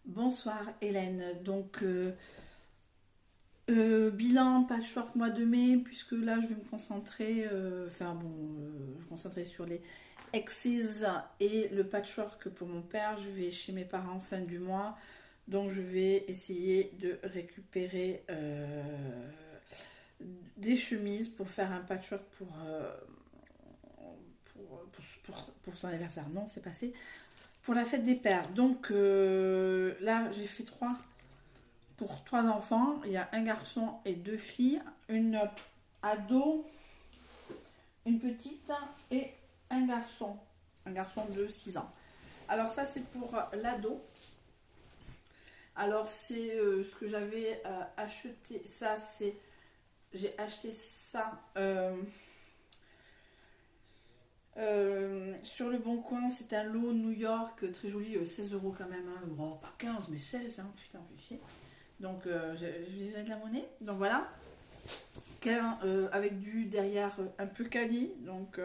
Bonsoir Hélène, donc bilan patchwork mois de mai, puisque là je vais me concentrer, je vais me concentrer sur les exes et le patchwork pour mon père. Je vais chez mes parents fin du mois, donc je vais essayer de récupérer des chemises pour faire un patchwork pour son anniversaire. Non, c'est passé. Pour la fête des pères. Donc là, j'ai fait pour trois enfants. Il y a un garçon et deux filles. Une ado, une petite et un garçon. Un garçon de 6 ans. Alors ça, c'est pour l'ado. Alors c'est ce que j'avais acheté. Ça, c'est... J'ai acheté ça... sur le Bon Coin, c'est un lot New York très joli, 16 euros quand même, hein. Bon, pas 15 mais 16, hein. Putain, fait chier. Donc j'ai déjà de la monnaie, donc voilà. Avec du derrière un peu quali, donc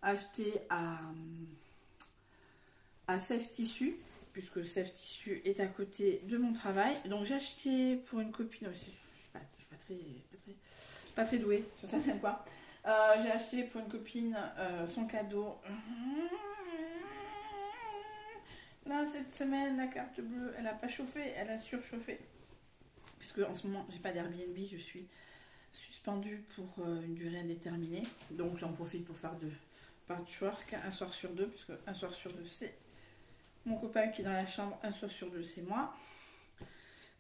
acheté à Safe Tissu, puisque Safe Tissu est à côté de mon travail. Donc j'ai acheté pour une copine aussi, je suis pas très douée sur ça, quoi. J'ai acheté pour une copine son cadeau. Là, cette semaine, la carte bleue, elle n'a pas chauffé, elle a surchauffé. Puisque en ce moment, j'ai pas d'Airbnb, je suis suspendue pour une durée indéterminée. Donc j'en profite pour faire de patchwork un soir sur deux, puisque un soir sur deux, c'est mon copain qui est dans la chambre, un soir sur deux, c'est moi.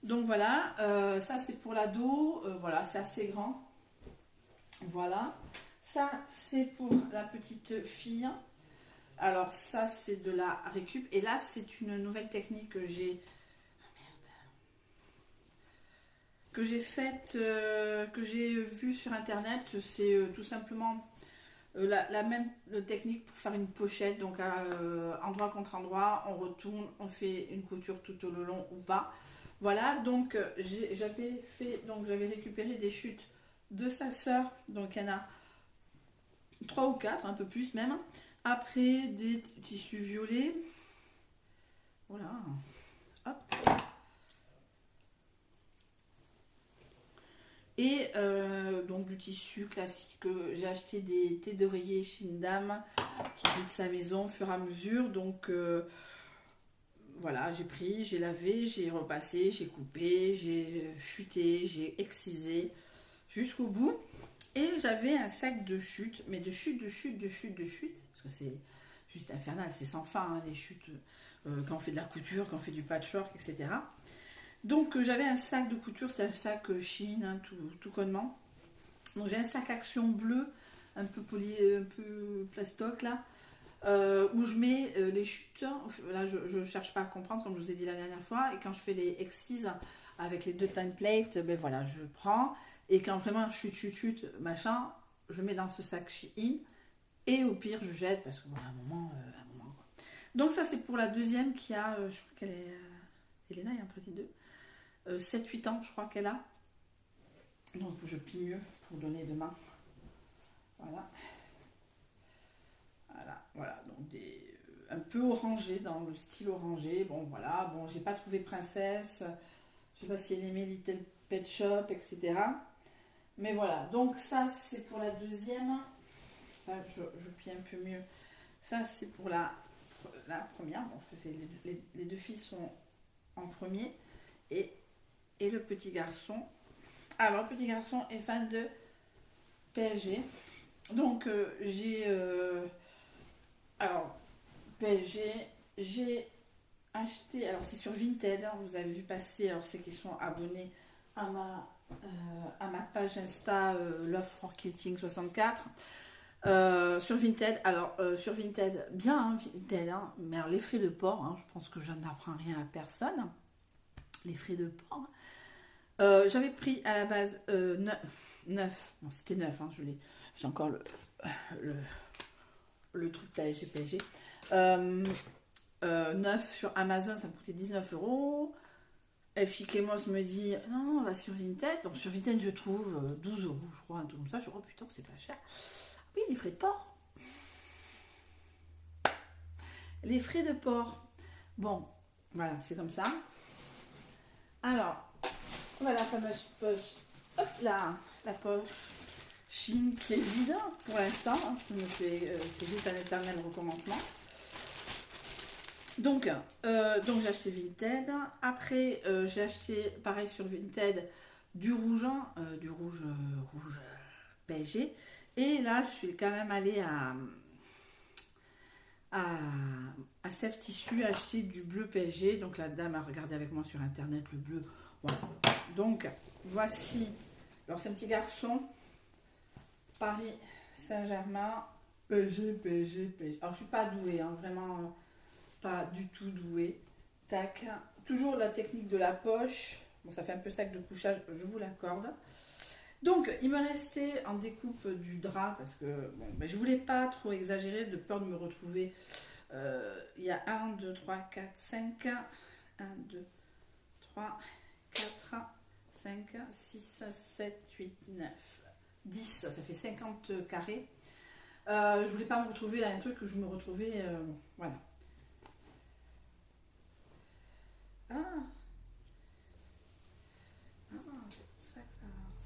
Donc voilà, ça c'est pour l'ado, voilà, c'est assez grand. Voilà, ça c'est pour la petite fille. Alors ça c'est de la récup. Et là c'est une nouvelle technique que j'ai faite, que j'ai vue sur internet. C'est tout simplement la même technique pour faire une pochette. Donc endroit contre endroit, on retourne, on fait une couture tout au long ou pas. Voilà, donc j'avais récupéré des chutes de sa sœur, donc il y en a 3 ou 4, un peu plus même. Après des tissus violets, voilà, hop. Et donc du tissu classique, j'ai acheté des thés d'oreiller chez une dame qui vit de sa maison au fur et à mesure. Donc voilà, j'ai lavé, j'ai repassé, j'ai coupé, j'ai chuté, j'ai excisé jusqu'au bout. Et j'avais un sac de chute, mais de chute, parce que c'est juste infernal, c'est sans fin, hein, les chutes, quand on fait de la couture, quand on fait du patchwork, etc. Donc j'avais un sac de couture, c'était un sac Chine, hein, tout connement. Donc j'ai un sac Action bleu, un peu plastoc là, où je mets les chutes. Là je cherche pas à comprendre, comme je vous ai dit la dernière fois, et quand je fais les excises avec les 2 templates, ben voilà, je prends. Et quand vraiment chute, machin, je mets dans ce sac Shein. Et au pire, je jette parce que bon, à un moment quoi. Donc ça, c'est pour la deuxième qui a, je crois qu'elle est... Elena est entre les deux. 7-8 ans, je crois qu'elle a. Donc il faut que je plie mieux pour donner demain. Voilà. Voilà. Donc un peu orangé, dans le style orangé. Bon, voilà. Bon, j'ai pas trouvé princesse. Je sais pas si elle aimait Little Pet Shop, etc. Mais voilà, donc ça c'est pour la deuxième. Ça je plie un peu mieux. Ça c'est pour la première. Bon, les 2 filles sont en premier. Et le petit garçon. Alors le petit garçon est fan de PSG. Donc alors PSG, j'ai acheté. Alors c'est sur Vinted, hein, vous avez vu passer. Alors c'est qu'ils sont abonnés à ma page Insta Love for Quilting 64 sur Vinted. Alors sur Vinted, bien hein, Vinted, hein, mais alors, les frais de port, hein, je pense que je n'apprends rien à personne. Les frais de port. J'avais pris à la base 9. Bon, c'était 9, hein, j'ai encore le truc PSG. 9 sur Amazon, ça me coûtait 19 euros. El Chiquemos me dit non, on va sur Vinted. Donc sur Vinted, je trouve 12 euros, je crois, un truc comme ça. Je crois, oh putain, c'est pas cher. Oui, les frais de port. Les frais de port. Bon, voilà, c'est comme ça. Alors, voilà la fameuse poche. Hop là, la poche Chine qui est vide pour l'instant. Hein, c'est juste un éternel recommencement. Donc j'ai acheté Vinted. Après, j'ai acheté, pareil sur Vinted, du rouge, rouge PSG. Et là, je suis quand même allée à Sèvres Tissu acheter du bleu PSG. Donc la dame a regardé avec moi sur internet le bleu. Voilà. Donc voici. Alors c'est un petit garçon. Paris Saint-Germain. PSG. Alors je suis pas douée, hein, vraiment pas du tout douée. Tac. Toujours la technique de la poche. Bon, ça fait un peu sac de couchage, je vous l'accorde. Donc, il me restait en découpe du drap parce que bon, ben, je voulais pas trop exagérer de peur de me retrouver. Il y a 1, 2, 3, 4, 5. 1, 2, 3, 4, 5, 6, 7, 8, 9, 10. Ça fait 50 carrés. Je voulais pas me retrouver à un truc que je me retrouvais. Voilà.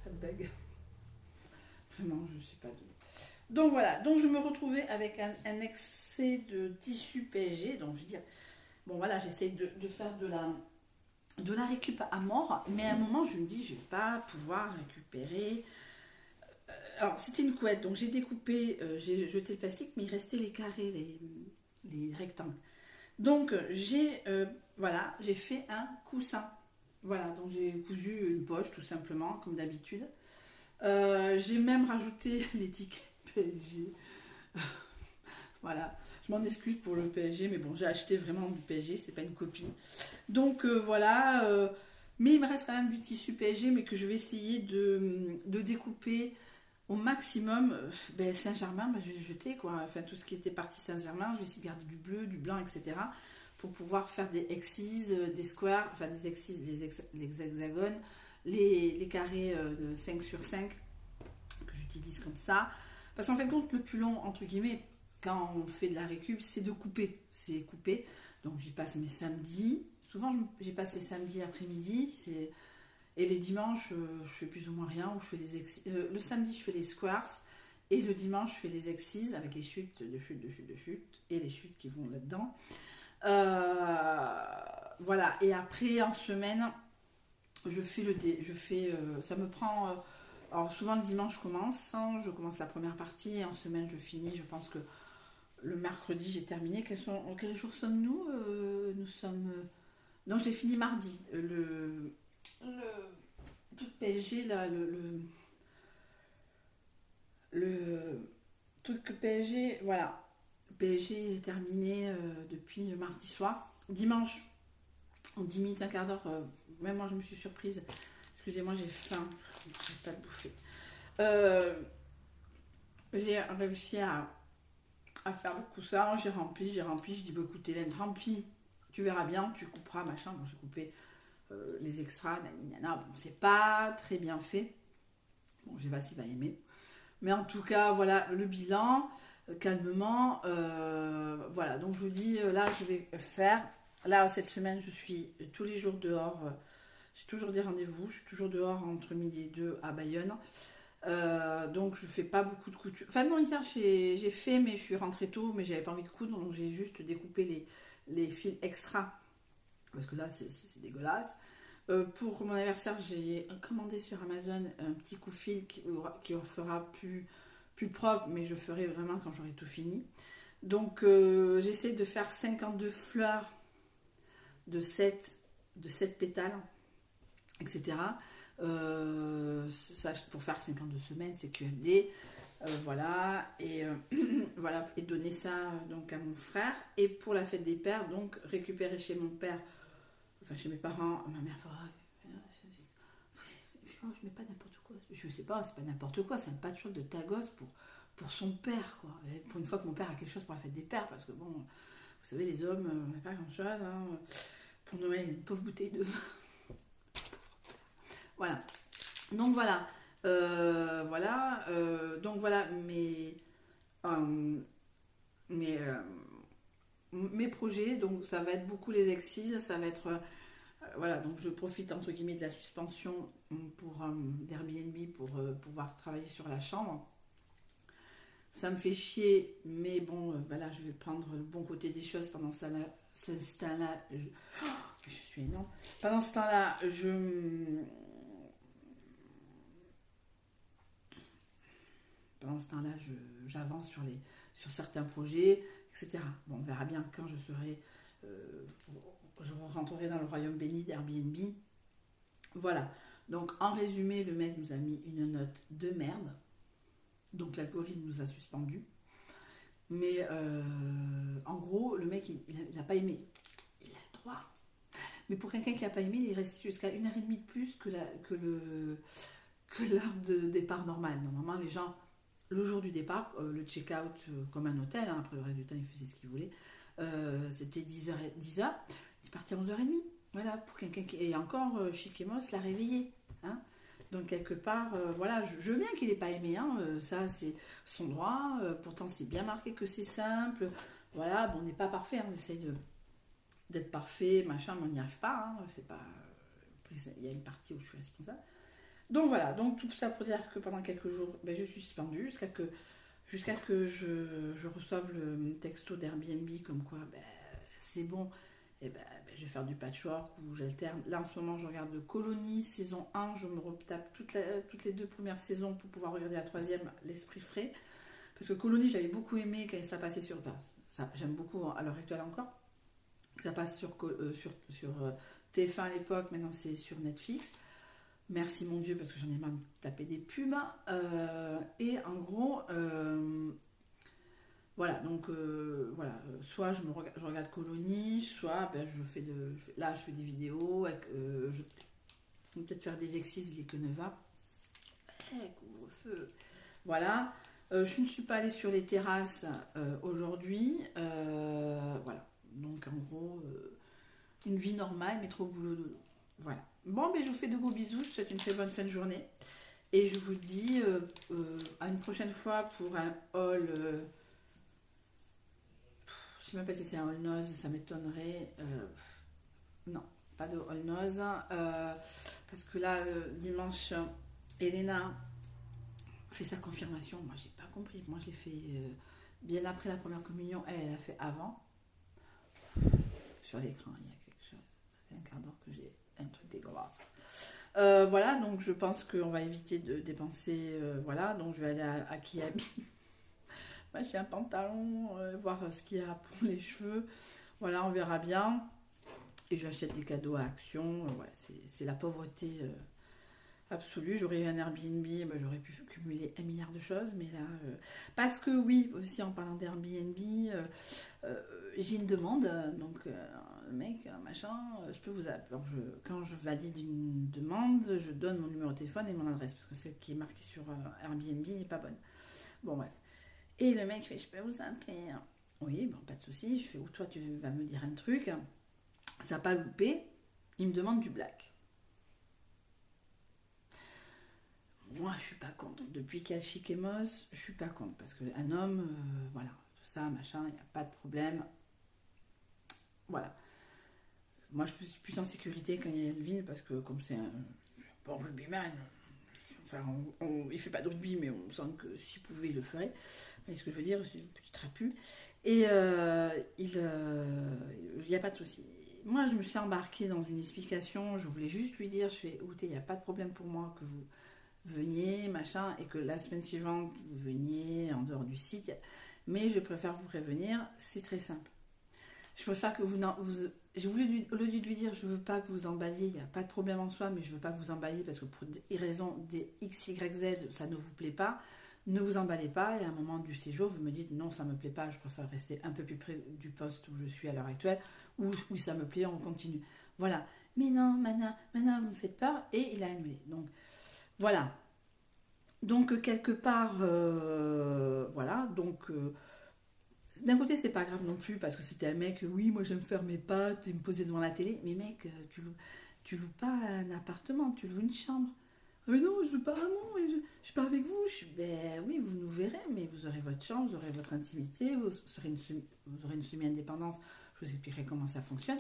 Ça bug. Vraiment, je ne suis pas douée. Donc voilà, donc je me retrouvais avec un excès de tissu PSG. Donc je veux dire, bon voilà, j'essaye de faire de la récup à mort, mais à un moment je me dis, je ne vais pas pouvoir récupérer. Alors c'était une couette, donc j'ai découpé, j'ai jeté le plastique, mais il restait les carrés, les rectangles. Donc voilà, j'ai fait un coussin. Voilà, donc j'ai cousu une poche tout simplement, comme d'habitude. J'ai même rajouté l'étiquette PSG. Voilà, je m'en excuse pour le PSG, mais bon, j'ai acheté vraiment du PSG, c'est pas une copie. Donc voilà, mais il me reste quand même du tissu PSG, mais que je vais essayer de découper au maximum. Saint-Germain, ben, je vais le jeter, quoi. Enfin, tout ce qui était partie Saint-Germain, je vais essayer de garder du bleu, du blanc, etc. Pour pouvoir faire des excises, des squares, enfin des excises, les hexagones, les carrés de 5 sur 5 que j'utilise comme ça. Parce qu'en fin de compte, le plus long, entre guillemets, quand on fait de la récup, c'est de couper. C'est couper. Donc j'y passe mes samedis. Souvent, j'y passe les samedis après-midi. Et les dimanches, je fais plus ou moins rien. Où je fais le samedi, je fais les squares. Et le dimanche, je fais les excises avec les chutes, de chutes. Et les chutes qui vont là-dedans. Voilà. Et après, en semaine, ça me prend... alors souvent le dimanche je commence la première partie et en semaine je finis. Je pense que le mercredi j'ai terminé. Quel jour sommes-nous? Nous sommes... Non, j'ai fini mardi. Le truc PSG, là, le truc PSG, voilà. Le PSG est terminé depuis mardi soir. Dimanche, en 10 minutes, un quart d'heure, même moi je me suis surprise. Excusez-moi, j'ai faim. Je ne vais pas le bouffer. J'ai réussi à faire le coussin. J'ai rempli. Je dis, bah, écoute, Hélène, remplis. Tu verras bien, tu couperas, machin. Bon, j'ai coupé les extras, nanana. Bon, c'est pas très bien fait. Bon, je sais pas s'il va aimer. Mais en tout cas, voilà le bilan. Calmement. Voilà, donc je vous dis, là, je vais faire. Là, cette semaine, je suis tous les jours dehors. J'ai toujours des rendez-vous. Je suis toujours dehors entre midi et 2 à Bayonne. Donc, je fais pas beaucoup de couture. Enfin, non, hier, j'ai fait, mais je suis rentrée tôt, mais j'avais pas envie de coudre. Donc, j'ai juste découpé les fils extra. Parce que là, c'est dégueulasse. Pour mon anniversaire, j'ai commandé sur Amazon un petit coup-fil qui en fera plus propre, mais je ferai vraiment quand j'aurai tout fini. Donc, j'essaie de faire 52 fleurs de 7 pétales, etc. Ça, pour faire 52 semaines, c'est QFD. Voilà, et voilà, et donner ça donc à mon frère. Et pour la fête des pères, donc récupérer chez mon père, enfin chez mes parents, ma mère fera. Je mets pas n'importe quoi. Je sais pas, c'est pas n'importe quoi, c'est un patchwork de ta gosse pour son père, quoi. Et pour une fois que mon père a quelque chose pour la fête des pères, parce que bon, vous savez, les hommes, on n'a pas grand chose. Hein. Pour Noël, il y a une pauvre bouteille de. Voilà. Donc voilà. Donc voilà mes projets. Donc ça va être beaucoup les excises, ça va être voilà, donc je profite entre guillemets de la suspension pour d'Airbnb pour pouvoir travailler sur la chambre. Ça me fait chier, mais bon, voilà, je vais prendre le bon côté des choses pendant ce temps-là. Je suis énorme. Pendant ce temps-là, j'avance sur certains projets, etc. Bon, on verra bien quand je rentrerai dans le royaume béni d'Airbnb. Voilà. Donc, en résumé, le mec nous a mis une note de merde. Donc, l'algorithme nous a suspendus. Mais, en gros, le mec, il n'a pas aimé. Il a le droit. Mais pour quelqu'un qui n'a pas aimé, il est resté jusqu'à 1h30 de plus que l'heure de départ normal. Normalement, les gens, le jour du départ, le check-out comme un hôtel, hein, après le reste du temps, il faisait ce qu'il voulait. C'était 10h. Il est parti à 11h30. Voilà, pour quelqu'un qui. Et encore, Chiquemos l'a réveillé. Hein. Donc, quelque part, voilà, je veux bien qu'il n'ait pas aimé. Hein, ça, c'est son droit. Pourtant, c'est bien marqué que c'est simple. Voilà, bon, on n'est pas parfait. Hein, on essaye d'être parfait, machin, mais on n'y arrive pas. Hein, c'est pas. Il y a une partie où je suis responsable. Donc voilà, donc tout ça pour dire que pendant quelques jours, ben, je suis suspendue jusqu'à que je reçoive le texto d'Airbnb comme quoi ben, c'est bon, et ben, je vais faire du patchwork ou j'alterne. Là en ce moment je regarde Colony saison 1, je me retape toutes les 2 premières saisons pour pouvoir regarder la 3e, l'esprit frais. Parce que Colony j'avais beaucoup aimé quand ça passait sur... Enfin, ça, j'aime beaucoup à l'heure actuelle encore. Ça passe sur TF1 à l'époque, maintenant c'est sur Netflix. Merci mon Dieu, parce que j'en ai marre de taper des pubs. Et en gros, voilà, donc voilà, soit je regarde Colony, soit ben, je fais des vidéos, je vais peut-être faire des exercices les Queneva. Couvre-feu. Voilà. Je ne suis pas allée sur les terrasses aujourd'hui. Voilà. Donc en gros, une vie normale, mais trop boulot dodo. Voilà. Bon, ben, je vous fais de gros bisous. Je vous souhaite une très bonne fin de journée. Et je vous dis à une prochaine fois pour un haul. Je ne sais même pas si c'est un haul nose, ça m'étonnerait. Non, pas de haul nose. Parce que là, dimanche, Elena fait sa confirmation. Moi, j'ai pas compris. Moi, je l'ai fait bien après la première communion. Elle a fait avant. Sur l'écran, il y a quelque chose. Ça fait un quart d'heure que j'ai un truc dégueulasse. Voilà, donc je pense qu'on va éviter de dépenser. Voilà, donc je vais aller à Kiabi. Moi, j'ai un pantalon, voir ce qu'il y a pour les cheveux. Voilà, on verra bien. Et j'achète des cadeaux à Action. Ouais, c'est la pauvreté absolue. J'aurais eu un Airbnb, ben, j'aurais pu cumuler 1 milliard de choses. Mais là, parce que oui, aussi en parlant d'Airbnb, j'ai une demande. Donc, le mec, machin, je peux vous appeler. Quand je valide une demande, je donne mon numéro de téléphone et mon adresse. Parce que celle qui est marquée sur Airbnb n'est pas bonne. Bon, bref. Et le mec fait, je peux vous appeler. Oui, bon, pas de souci. Je fais, ou toi, tu vas me dire un truc. Ça n'a pas loupé. Il me demande du black. Moi, je suis pas contre. Depuis qu'il y a Chiquemos, je suis pas contre. Parce qu'un homme, voilà, tout ça, machin, il n'y a pas de problème. Voilà. Moi, je suis plus en sécurité quand il y a Elvin, parce que comme c'est un bon rugbyman, enfin, il fait pas de rugby, mais on sent que s'il pouvait, il le ferait. Vous voyez ce que je veux dire, c'est un petit trapu. Et il n'y a pas de souci. Moi, je me suis embarquée dans une explication. Je voulais juste lui dire, écoutez, il n'y a pas de problème pour moi que vous veniez, machin, et que la semaine suivante, vous veniez en dehors du site. Mais je préfère vous prévenir, c'est très simple. Je préfère que j'ai voulu, au lieu de lui dire, je veux pas que vous emballiez, il n'y a pas de problème en soi, mais je veux pas que vous emballiez parce que pour des raisons des X, Y, Z, ça ne vous plaît pas. Ne vous emballez pas et à un moment du séjour, vous me dites non, ça me plaît pas, je préfère rester un peu plus près du poste où je suis à l'heure actuelle, ou oui, ça me plaît, on continue. Voilà. Mais non, maintenant, vous me faites peur et il a annulé. Donc, voilà. Donc, quelque part, voilà. Donc, d'un côté, c'est pas grave non plus parce que c'était un mec, oui, moi j'aime faire mes pâtes et me poser devant la télé. Mais mec, tu loues pas un appartement, tu loues une chambre. Mais non, je veux pas vraiment, je suis pas avec vous. Ben oui, vous nous verrez, mais vous aurez votre chambre, vous aurez votre intimité, vous aurez une semi-indépendance. Je vous expliquerai comment ça fonctionne.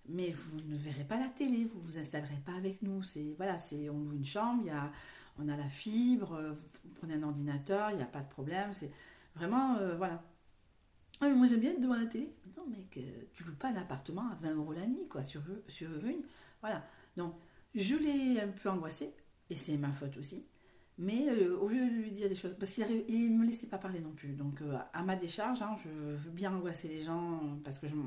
mais vous ne verrez pas la télé, vous vous installerez pas avec nous. Voilà, on loue une chambre, on a la fibre, vous prenez un ordinateur, il n'y a pas de problème. C'est vraiment, voilà. Ah, mais moi j'aime bien être devant la télé. Non mec, tu loues pas un appartement à 20 € la nuit, quoi, sur une. Voilà. Donc, je l'ai un peu angoissé, et c'est ma faute aussi. Mais au lieu de lui dire des choses, parce qu'il ne me laissait pas parler non plus. Donc, à ma décharge, hein, je veux bien angoisser les gens, parce que je m'en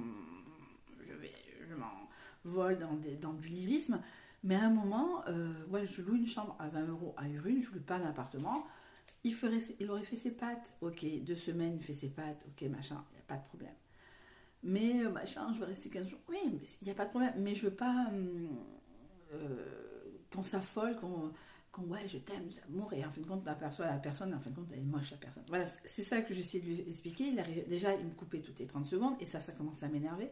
vole dans du lyrisme. Mais à un moment, ouais, je loue une chambre à 20 € à une, je loue pas un appartement. Il aurait fait ses pattes. Ok, 2 semaines, il fait ses pattes. Ok, machin, il n'y a pas de problème. Mais machin, je vais rester 15 jours. Oui, il n'y a pas de problème. Mais je veux pas qu'on s'affole, ouais, je t'aime, j'amour. Et en fin de compte, la personne, en fin de compte, elle est moche, la personne. Voilà, c'est ça que j'essaie de lui expliquer. Déjà, il me coupait toutes les 30 secondes. Et ça commence à m'énerver.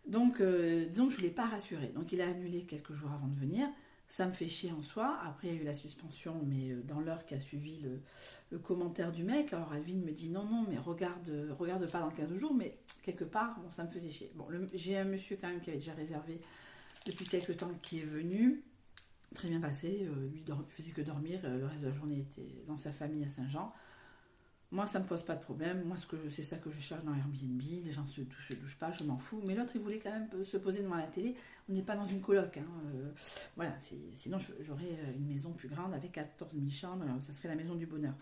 Donc, disons que je ne l'ai pas rassuré. Donc, il a annulé quelques jours avant de venir. Ça me fait chier en soi. Après, il y a eu la suspension, mais dans l'heure qui a suivi le commentaire du mec. Alors, Alvin me dit non, mais regarde pas dans 15 jours. Mais quelque part, bon, ça me faisait chier. Bon, j'ai un monsieur quand même qui avait déjà réservé depuis quelques temps qui est venu. Très bien passé. Lui, il faisait que dormir. Le reste de la journée était dans sa famille à Saint-Jean. Moi, ça ne me pose pas de problème. Moi, c'est ça que je cherche dans Airbnb. Les gens se douchent pas, je m'en fous. Mais l'autre, il voulait quand même se poser devant la télé. On n'est pas dans une coloc. Hein. Voilà, sinon, j'aurais une maison plus grande avec 14 000 chambres. Alors, ça serait la maison du bonheur.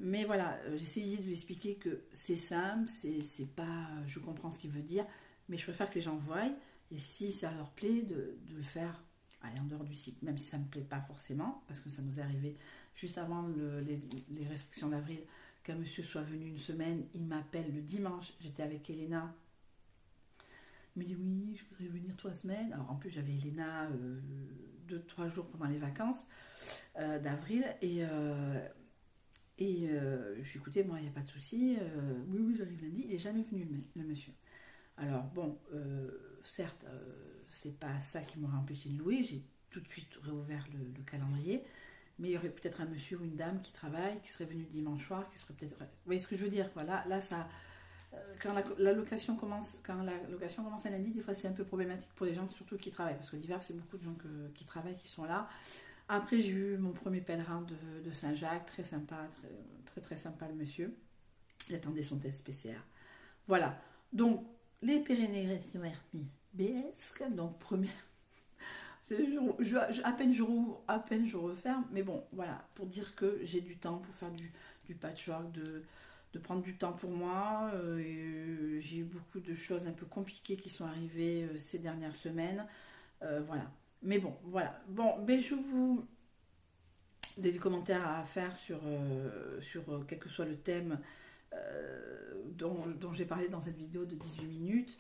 Mais voilà, j'essayais de lui expliquer que c'est simple, c'est pas... Je comprends ce qu'il veut dire, mais je préfère que les gens voient. Et si ça leur plaît, de le faire en dehors du site, même si ça ne me plaît pas forcément, parce que ça nous est arrivé juste avant les restrictions d'avril, qu'un monsieur soit venu une semaine, il m'appelle le dimanche, j'étais avec Elena, il me dit oui, je voudrais venir 3 semaines. Alors en plus j'avais Elena 2-3 jours pendant les vacances d'avril, et je lui ai dit écoutez, moi il n'y a pas de souci, oui j'arrive lundi. Il n'est jamais venu le monsieur. Alors bon, certes, c'est pas ça qui m'aurait empêché de louer, j'ai tout de suite réouvert le calendrier. Mais il y aurait peut-être un monsieur ou une dame qui travaille, qui serait venu dimanche soir, qui serait peut-être... Vous voyez ce que je veux dire, quoi. Là, ça... Quand la location commence un lundi, des fois c'est un peu problématique pour les gens, surtout qui travaillent, parce que l'hiver, c'est beaucoup de gens qui travaillent, qui sont là. Après, j'ai eu mon premier pèlerin de Saint-Jacques, très sympa, très sympa le monsieur. Il attendait son test PCR. Voilà. Donc, les Pyrénées BS, donc premier... à peine je rouvre, à peine je referme, mais bon, voilà, pour dire que j'ai du temps pour faire du patchwork, de prendre du temps pour moi. J'ai eu beaucoup de choses un peu compliquées qui sont arrivées ces dernières semaines. Voilà. Mais bon, voilà. Bon, mais je vous... Des commentaires à faire sur quel que soit le thème dont j'ai parlé dans cette vidéo de 18 minutes.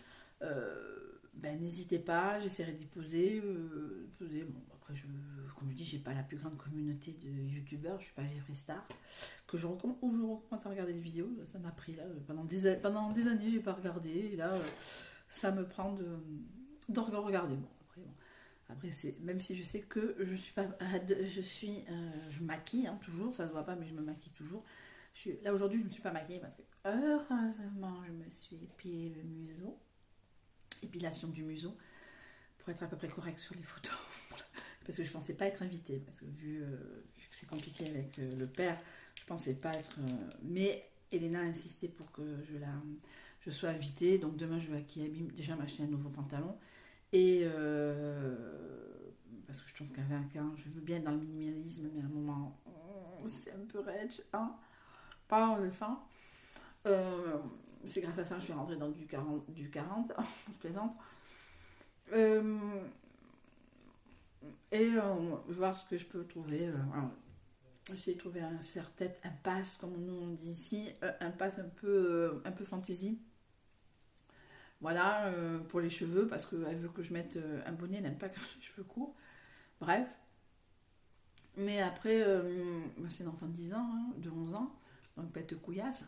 N'hésitez pas, j'essaierai d'y poser. Bon, après, comme je dis, j'ai pas la plus grande communauté de youtubeurs, je suis pas Jeffree Star, que je recommence à regarder des vidéos. Ça m'a pris là, pendant des années, j'ai pas regardé, et là, ça me prend de regarder. Bon, après même si je sais que je suis pas, je maquille hein, toujours, ça se voit pas, mais je me maquille toujours. Là aujourd'hui, je me suis pas maquillée parce que heureusement, je me suis épilé le museau. Épilation du museau pour être à peu près correct sur les photos parce que je pensais pas être invitée parce que vu que c'est compliqué avec le père, je pensais pas être mais Elena a insisté pour que je sois invitée, donc demain je vais à Kiabi déjà m'acheter un nouveau pantalon et parce que je trouve qu'avec je veux bien être dans le minimalisme, mais à un moment c'est un peu rage hein, pas en le fin. C'est grâce à ça que je suis rentrée dans du 40, je plaisante. Voir ce que je peux trouver. J'essaie de trouver un serre-tête, un passe, comme nous on dit ici, un passe un peu fantaisie. Voilà, pour les cheveux, parce qu'elle veut que je mette un bonnet, elle n'aime pas quand j'ai les cheveux courts. Bref. Mais après, c'est une enfant de 10 ans, hein, de 11 ans, donc pète couillasse.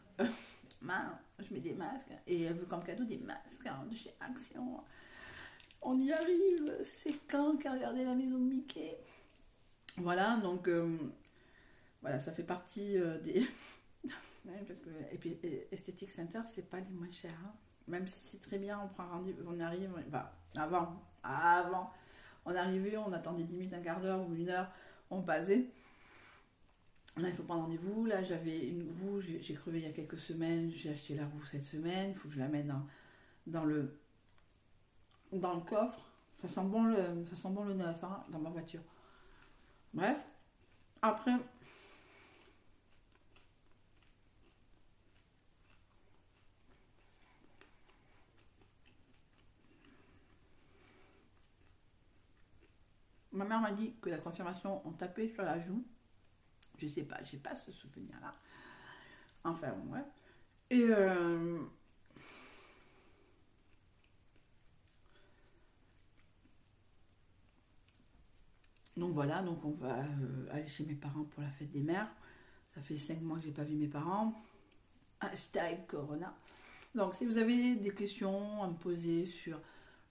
Je mets des masques et elle veut comme cadeau des masques de chez Action. On y arrive, c'est quand qu'a regardé la maison de Mickey. Voilà, donc voilà, ça fait partie des. Parce que, et puis Aesthetic Center, c'est pas les moins chers. Hein. même si c'est très bien, on prend rendez-vous, on arrive, enfin, avant, on arrivait, on attendait 10 minutes, un quart d'heure ou une heure, on passait. Là, il faut prendre rendez-vous. Là, j'avais une roue, j'ai crevé il y a quelques semaines, j'ai acheté la roue cette semaine, il faut que je la mette dans le coffre. Ça sent bon le neuf, hein, dans ma voiture. Bref, après, ma mère m'a dit que la confirmation, on tapait sur la joue. Je sais pas, j'ai pas ce souvenir-là. Enfin, bon, ouais. Et donc voilà, donc on va aller chez mes parents pour la fête des mères. Ça fait 5 mois que j'ai pas vu mes parents. Hashtag Corona. Donc si vous avez des questions à me poser sur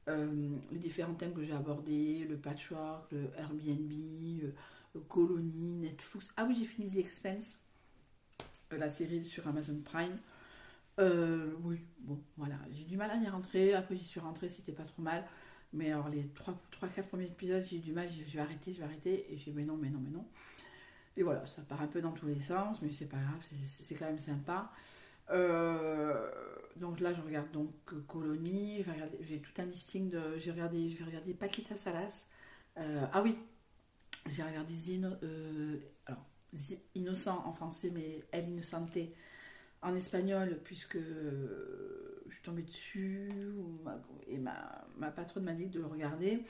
les différents thèmes que j'ai abordés, le patchwork, le Airbnb, Colony, Netflix. Ah oui, j'ai fini The Expanse, la série sur Amazon Prime. Oui, bon, voilà. J'ai du mal à y rentrer. Après, j'y suis rentrée, c'était pas trop mal. Mais alors, les 3-4 premiers épisodes, j'ai eu du mal. Je vais arrêter. Et j'ai dit, mais non. Et voilà, ça part un peu dans tous les sens, mais c'est pas grave, c'est quand même sympa. Donc là, je regarde donc Colony. J'ai tout un listing de. Je vais regarder Paquita Salas. Ah oui, j'ai regardé Innocent en français, mais El Inocente en espagnol, puisque je suis tombée dessus, et ma patronne m'a dit de le regarder.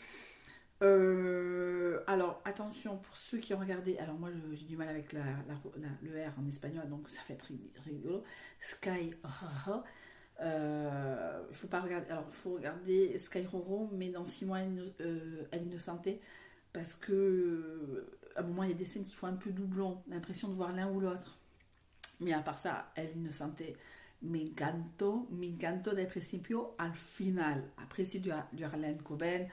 Alors, attention, pour ceux qui ont regardé, alors moi j'ai du mal avec le R en espagnol, donc ça fait être rigolo. Sky Roro. Il faut pas regarder, alors il faut regarder Sky Roro, mais dans 6 mois, El Inocente, parce que à un moment il y a des scènes qui font un peu doublon, l'impression de voir l'un ou l'autre. Mais à part ça, El Inocente me encantó del principio al final. Après, c'est du Harlan Coben,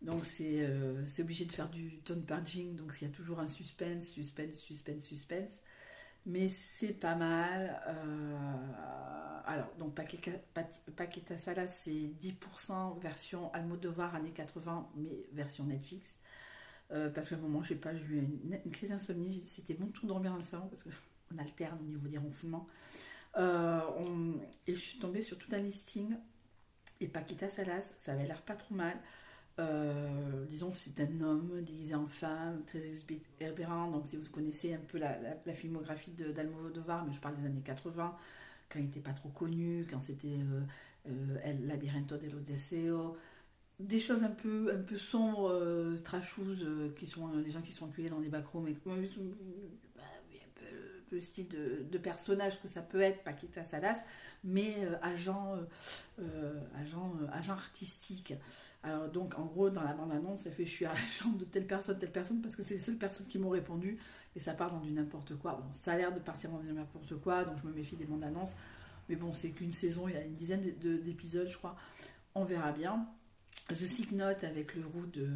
donc c'est obligé de faire du tone purging, donc il y a toujours un suspense. Mais c'est pas mal. Alors, donc Paquita Salas, c'est 10% version Almodovar années 80, mais version Netflix. Parce qu'à un moment, je sais pas, j'ai eu une crise d'insomnie. C'était bon tout dormir dans le salon parce qu'on alterne au niveau des ronflements. Et je suis tombée sur tout un listing. Et Paquita Salas, ça avait l'air pas trop mal. Disons que c'est un homme déguisé en femme, très exubérant. Donc, si vous connaissez un peu la filmographie d'Almodovar, mais je parle des années 80, quand il n'était pas trop connu, quand c'était El Labirinto de los Deseos, des choses un peu sombres, trashouses, qui sont les gens qui sont accueillis dans des backrooms, mais un peu le style de personnage que ça peut être, Paquita Salas, mais agent artistique. Alors donc en gros dans la bande-annonce, ça fait je suis agent de telle personne, parce que c'est les seules personnes qui m'ont répondu, et ça part dans du n'importe quoi. Bon, ça a l'air de partir dans du n'importe quoi, donc je me méfie des bandes-annonces, mais bon, c'est qu'une saison, il y a une dizaine d'épisodes, je crois, on verra bien. The Sick Note avec le roux de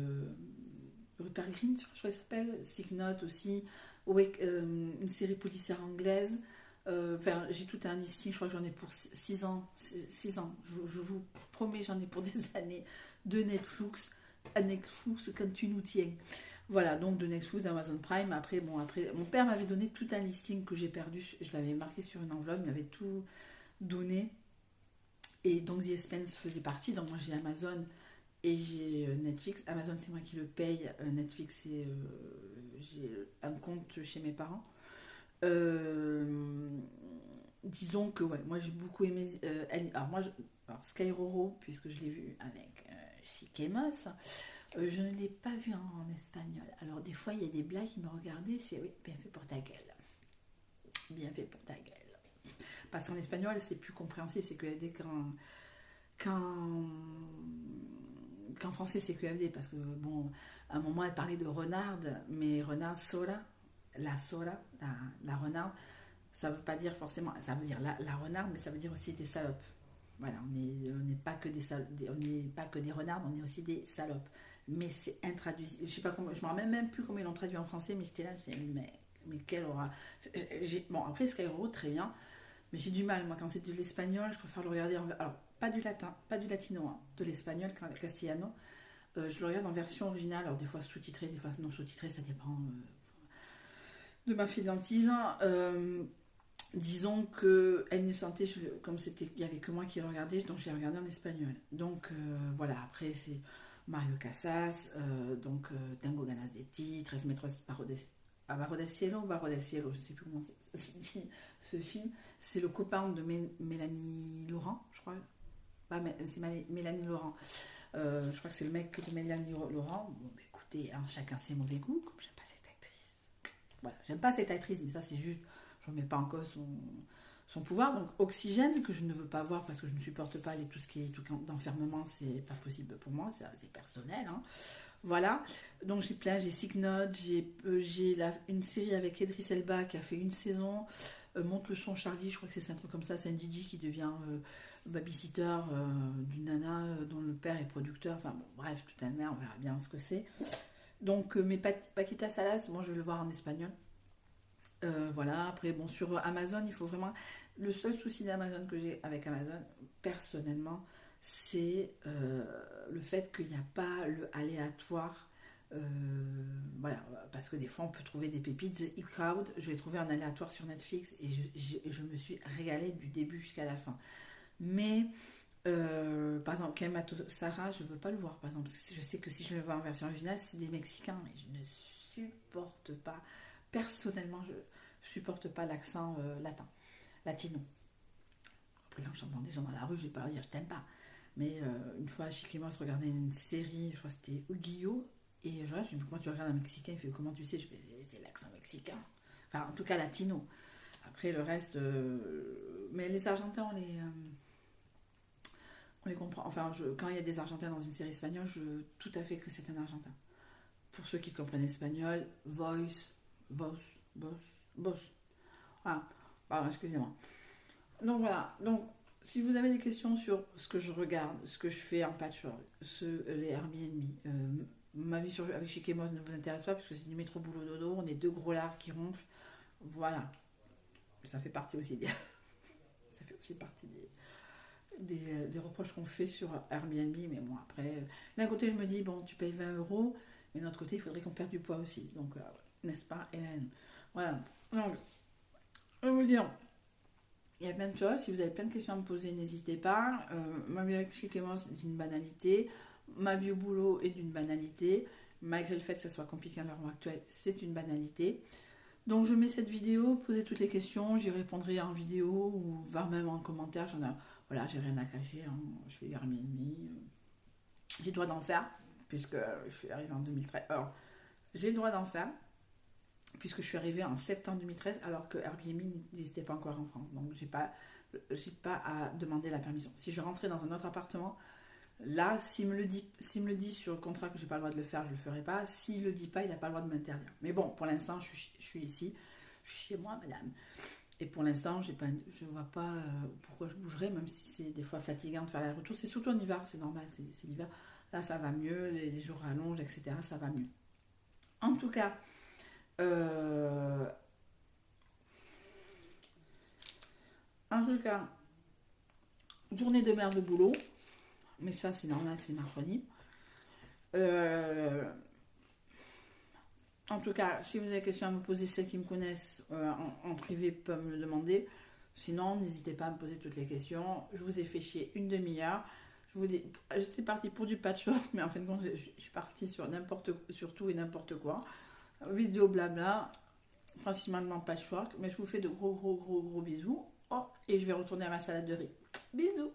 Rupert Grint, je crois qu'il s'appelle, Sick Note aussi, une série policière anglaise. Enfin, j'ai tout un listing, je crois que j'en ai pour 6 ans. 6 ans, je vous promets, j'en ai pour des années de Netflix. À Netflix, quand tu nous tiens. Voilà, donc de Netflix, d'Amazon Prime. Après, mon père m'avait donné tout un listing que j'ai perdu. Je l'avais marqué sur une enveloppe, il m'avait tout donné. Et donc The Expanse faisait partie. Donc moi j'ai Amazon et j'ai Netflix. Amazon, c'est moi qui le paye. Netflix, j'ai un compte chez mes parents. Disons que ouais, moi j'ai beaucoup aimé alors Sky Roro, puisque je l'ai vu avec Chiquemos, je ne l'ai pas vu en espagnol. Alors des fois il y a des blagues qui me regardaient, je fais oui, bien fait pour ta gueule, parce qu'en espagnol c'est plus compréhensible, c'est QFD qu'en français c'est QFD, parce que bon, à un moment elle parlait de renarde, mais renarde Sora, la renarde, ça veut pas dire forcément, ça veut dire la renarde, mais ça veut dire aussi des salopes. Voilà, on n'est pas que des renardes, on est aussi des salopes. Mais c'est intraduisible. Je sais pas comment, je me rappelle même plus comment ils l'ont traduit en français, mais j'étais là, je disais mais quelle aura. Bon, après Skyro, très bien, mais j'ai du mal, moi quand c'est de l'espagnol, je préfère le regarder alors pas du latin, pas du latino, hein, de l'espagnol, castellano. Je le regarde en version originale, alors des fois sous-titré, des fois non sous-titré, ça dépend de ma fidélité. Disons que elle ne sentait, comme c'était, il y avait que moi qui le regardais, donc j'ai regardé en espagnol. Donc voilà, après c'est Mario Casas, Tengo ganas de ti, Tres metros Barro del Cielo, Barro del Cielo, je sais plus comment c'est dit ce film. C'est le copain de Mélanie Laurent, je crois. C'est Mélanie Laurent. Je crois que c'est le mec de Mélanie Laurent. Bon, bah, écoutez, hein, chacun ses mauvais goûts, comme j'aime pas cette actrice. Voilà, j'aime pas cette actrice, mais ça c'est juste, je ne remets pas en cause son pouvoir. Donc Oxygène, que je ne veux pas voir parce que je ne supporte pas tout ce qui est tout d'enfermement, c'est pas possible pour moi, c'est personnel. Hein. Voilà, donc j'ai Sick Note, j'ai une série avec Idris Elba qui a fait une saison, Monte le son Charlie, je crois que c'est un truc comme ça, c'est un DJ qui devient babysitter d'une nana dont le père est producteur, enfin bon, bref, tout un merde, on verra bien ce que c'est. Donc mes Paquita Salas, moi je vais le voir en espagnol. Voilà, après bon, sur Amazon, il faut vraiment... Le seul souci d'Amazon que j'ai avec Amazon, personnellement, c'est le fait qu'il n'y a pas le aléatoire. Voilà, parce que des fois on peut trouver des pépites. The E-Crowd, je l'ai trouvé en aléatoire sur Netflix et je me suis régalée du début jusqu'à la fin. Mais par exemple, Kemato Sarah, je ne veux pas le voir. Par exemple, je sais que si je le vois en version originale, c'est des Mexicains et je ne supporte pas. Personnellement, je ne supporte pas l'accent latino. Après, quand j'entends des gens dans la rue, je vais pas leur dire je t'aime pas. Mais une fois, Chic et moi, on se regardait une série, je crois que c'était Uguillo, et je lui dis comment tu regardes un Mexicain, il fait comment tu sais, je fais c'est l'accent mexicain. Enfin, en tout cas, latino. Après, le reste. Mais les Argentins, on les comprend. Enfin, quand il y a des Argentins dans une série espagnole, tout à fait que c'est un Argentin. Pour ceux qui comprennent espagnol, Boss. Voilà. Pardon, excusez-moi. Donc voilà. Donc, si vous avez des questions sur ce que je regarde, ce que je fais en patchwork, les Airbnb, ma vie avec Chic et Moss ne vous intéresse pas parce que c'est du métro boulot dodo, on est deux gros lards qui ronflent. Voilà. Ça fait partie aussi ça fait aussi partie des reproches qu'on fait sur Airbnb, mais bon, après, d'un côté, je me dis, bon, tu payes 20 €, mais de l'autre côté, il faudrait qu'on perde du poids aussi. Donc, n'est-ce pas, Hélène? Voilà. Donc, je vais vous dire, il y a plein de choses. Si vous avez plein de questions à me poser, n'hésitez pas. Ma vie avec Chic et Moss est d'une banalité. Ma vie au boulot est d'une banalité. Malgré le fait que ça soit compliqué à l'heure actuelle, c'est une banalité. Donc je mets cette vidéo, posez toutes les questions, j'y répondrai en vidéo ou voire même en commentaire. Voilà, j'ai rien à cacher, hein. Je fais Airbnb. J'ai le droit d'en faire, puisque je suis arrivée en 2013. Alors, j'ai le droit d'en faire, puisque je suis arrivée en septembre 2013, alors que Airbnb n'existait pas encore en France. Donc j'ai pas à demander la permission. Si je rentrais dans un autre appartement, là, s'il me le dit sur le contrat que j'ai pas le droit de le faire, je le ferai pas. S'il le dit pas, il n'a pas le droit de m'interdire. Mais bon, pour l'instant, je suis ici, je suis chez moi, madame. Et pour l'instant, je ne vois pas pourquoi je bougerais, même si c'est des fois fatigant de faire les retours. C'est surtout en hiver, c'est normal, c'est l'hiver. Là, ça va mieux, les jours rallongent, etc. Ça va mieux. En tout cas, journée de merde de boulot. Mais ça, c'est normal, c'est mercredi. En tout cas, si vous avez des questions à me poser, celles qui me connaissent en privé peuvent me le demander. Sinon, n'hésitez pas à me poser toutes les questions. Je vous ai fait chier une demi-heure. J'étais partie pour du patchwork, mais en fin de compte, je suis partie sur tout et n'importe quoi. Vidéo blabla, principalement patchwork. Mais je vous fais de gros bisous. Oh, et je vais retourner à ma salade de riz. Bisous.